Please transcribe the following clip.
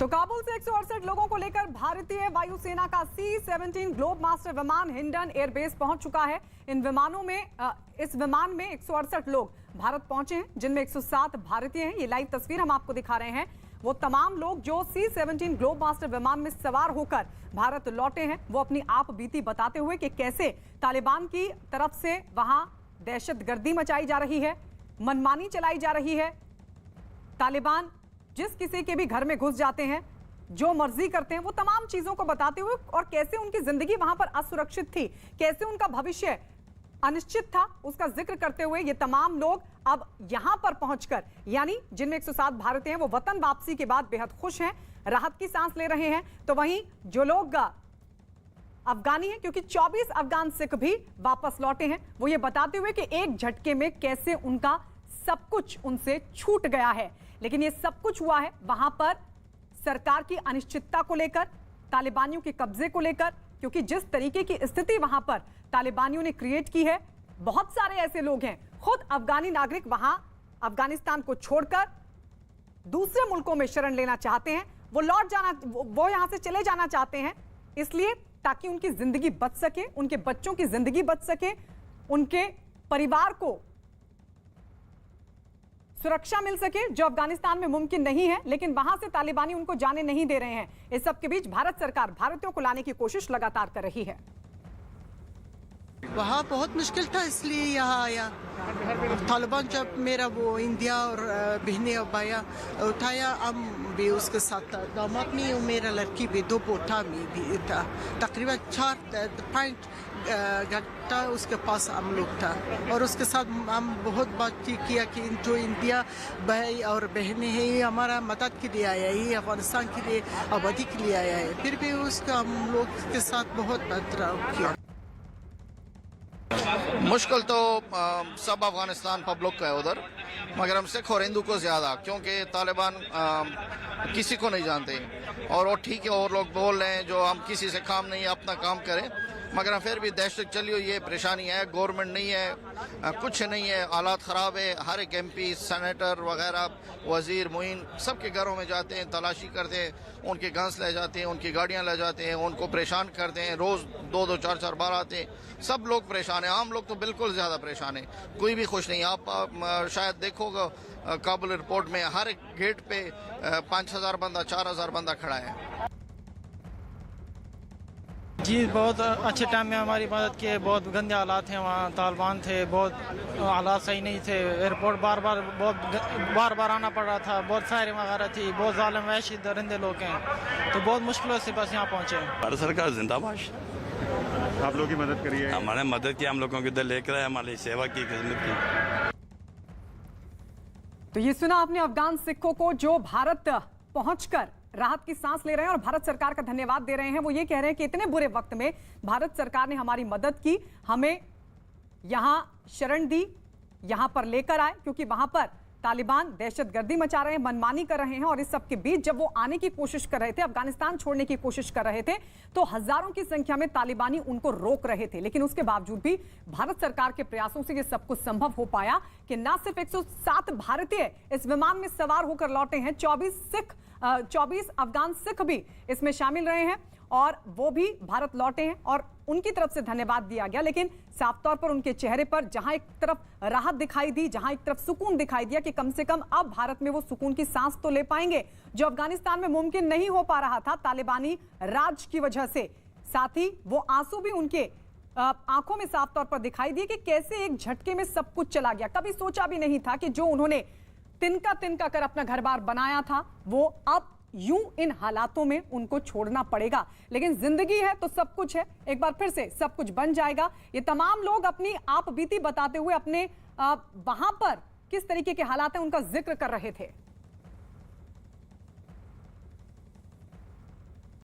तो काबुल से 168 लोगों को लेकर भारतीय वायुसेना का C-17 ग्लोब मास्टर विमान हिंडन एयरबेस पहुंच चुका है। इस विमान में 168 लोग भारत पहुंचे हैं, जिनमें 107 भारतीय हैं। ये लाइव तस्वीर हम आपको दिखा रहे हैं। वो तमाम लोग जो C-17 ग्लोब मास्टर विमान में सवार होकर भारत लौटे हैं, वो अपनी आप बीती बताते हुए कि कैसे तालिबान की तरफ से वहां दहशतगर्दी मचाई जा रही है, मनमानी चलाई जा रही है। तालिबान जिस किसी के भी घर में घुस जाते हैं, जो मर्जी करते हैं, वो तमाम चीजों को बताते हुए और कैसे उनकी जिंदगी वहां पर असुरक्षित थी, कैसे उनका भविष्य अनिश्चित था, उसका जिक्र करते हुए ये तमाम लोग अब यहां पर पहुंचकर, यानी जिनमें 107 भारतीय हैं, वो वतन वापसी के बाद बेहद खुश हैं, राहत की सांस ले रहे हैं। तो वहीं जो लोग अफगानी हैं, क्योंकि 24 अफगान सिख भी वापस लौटे हैं, वो ये बताते हुए कि एक झटके में कैसे उनका सब कुछ उनसे छूट गया है। लेकिन ये सब कुछ हुआ है वहां पर सरकार की अनिश्चितता को लेकर, तालिबानियों के कब्जे को लेकर, क्योंकि जिस तरीके की स्थिति वहां पर तालिबानियों ने क्रिएट की है, बहुत सारे ऐसे लोग हैं, खुद अफगानी नागरिक वहां अफगानिस्तान को छोड़कर दूसरे मुल्कों में शरण लेना चाहते हैं, वो यहां से चले जाना चाहते हैं, इसलिए ताकि उनकी जिंदगी बच सके, उनके बच्चों की जिंदगी बच सके, उनके परिवार को सुरक्षा मिल सके, जो अफगानिस्तान में मुमकिन नहीं है। लेकिन वहां से तालिबानी उनको जाने नहीं दे रहे हैं। इस सब के बीच भारत सरकार भारतीयों को लाने की कोशिश लगातार कर रही है। वहाँ बहुत मुश्किल था, इसलिए यहाँ आया। तालिबान जब मेरा वो इंडिया और बहने और भाया उठाया, हम भी उसके साथ था, दामाद में और मेरा लड़की भी, 2 पोता में भी था। तकरीबन 4 घंटा उसके पास हम लोग था, और उसके साथ हम बहुत बातचीत किया कि जो इंडिया भाई और बहनें हैं, ये हमारा मदद के लिए आया है, ये अफगानिस्तान के लिए आबादी के लिए आया है। फिर भी उसका हम लोग के साथ बहुत बर्ताव किया। मुश्किल तो सब अफगानिस्तान पब्लिक का है उधर, मगर हम सिख और हिंदू को ज़्यादा, क्योंकि तालिबान किसी को नहीं जानते। और वो ठीक है, और लोग बोल रहे हैं जो हम किसी से काम नहीं है, अपना काम करें, मगर फिर भी दहशत चली हुई है, परेशानी है, गवर्नमेंट नहीं है, कुछ नहीं है, हालात ख़राब है। हर एक MP, सेनेटर वगैरह, वज़ीर, मुइन सबके घरों में जाते हैं, तलाशी करते हैं, उनके गन्स ले जाते हैं, उनकी गाड़ियां ले जाते हैं, उनको परेशान करते हैं। रोज़ 2-2, 4-4 बार आते हैं। सब लोग परेशान हैं, आम लोग तो बिल्कुल ज़्यादा परेशान हैं, कोई भी खुश नहीं। आप शायद देखोगे काबुल एयरपोर्ट में हर एक गेट पे 5,000 बंदा, 4,000 बंदा खड़ा है। जी, बहुत अच्छे टाइम में हमारी मदद की है। बहुत गंदे हालात हैं वहाँ, तालिबान थे, बहुत हालात सही नहीं थे। एयरपोर्ट बार बार आना पड़ रहा था, बहुत फायरिंग वगैरह थी, बहुत जालिम वहशी दरिंदे लोग हैं, तो बहुत मुश्किलों से बस यहाँ पहुँचे। भारत सरकार जिंदाबाद। आप लोगों की मदद करिए, हमारे मदद की, हम लोगों की इधर लेकर आए, हमारी सेवा की, खिदमत की। तो ये सुना आपने अफगान सिखों को जो भारत पहुंचकर राहत की सांस ले रहे हैं और भारत सरकार का धन्यवाद दे रहे हैं। वो ये कह रहे हैं कि इतने बुरे वक्त में भारत सरकार ने हमारी मदद की, हमें यहां शरण दी, यहां पर लेकर आए, क्योंकि वहां पर तालिबान दहशतगर्दी मचा रहे हैं, मनमानी कर रहे हैं। और इस सब के बीच जब वो आने की कोशिश कर रहे थे, अफगानिस्तान छोड़ने की कोशिश कर रहे थे, तो हजारों की संख्या में तालिबानी उनको रोक रहे थे। लेकिन उसके बावजूद भी भारत सरकार के प्रयासों से ये सब कुछ संभव हो पाया कि न सिर्फ 107 भारतीय इस विमान में सवार होकर लौटे हैं, 24 अफगान सिख भी इसमें शामिल रहे हैं, और वो भी भारत लौटे हैं और उनकी तरफ से धन्यवाद दिया गया। लेकिन साफ तौर पर उनके चेहरे पर जहां एक तरफ राहत दिखाई दी, जहां एक तरफ सुकून दिखाई दिया कि कम से कम अब भारत में वो सुकून की सांस तो ले पाएंगे, जो अफगानिस्तान में मुमकिन नहीं हो पा रहा था तालिबानी राज की वजह से। साथ ही वो आंसू भी उनके आंखों में साफ तौर पर दिखाई दिए कि कैसे एक झटके में सब कुछ चला गया। कभी सोचा भी नहीं था कि जो उन्होंने तिनका तिनका कर अपना घर बार बनाया था, वो अब यूं इन हालातों में उनको छोड़ना पड़ेगा। लेकिन जिंदगी है तो सब कुछ है, एक बार फिर से सब कुछ बन जाएगा। ये तमाम लोग अपनी आप बीती बताते हुए अपने वहां पर किस तरीके के हालात हैं उनका जिक्र कर रहे थे।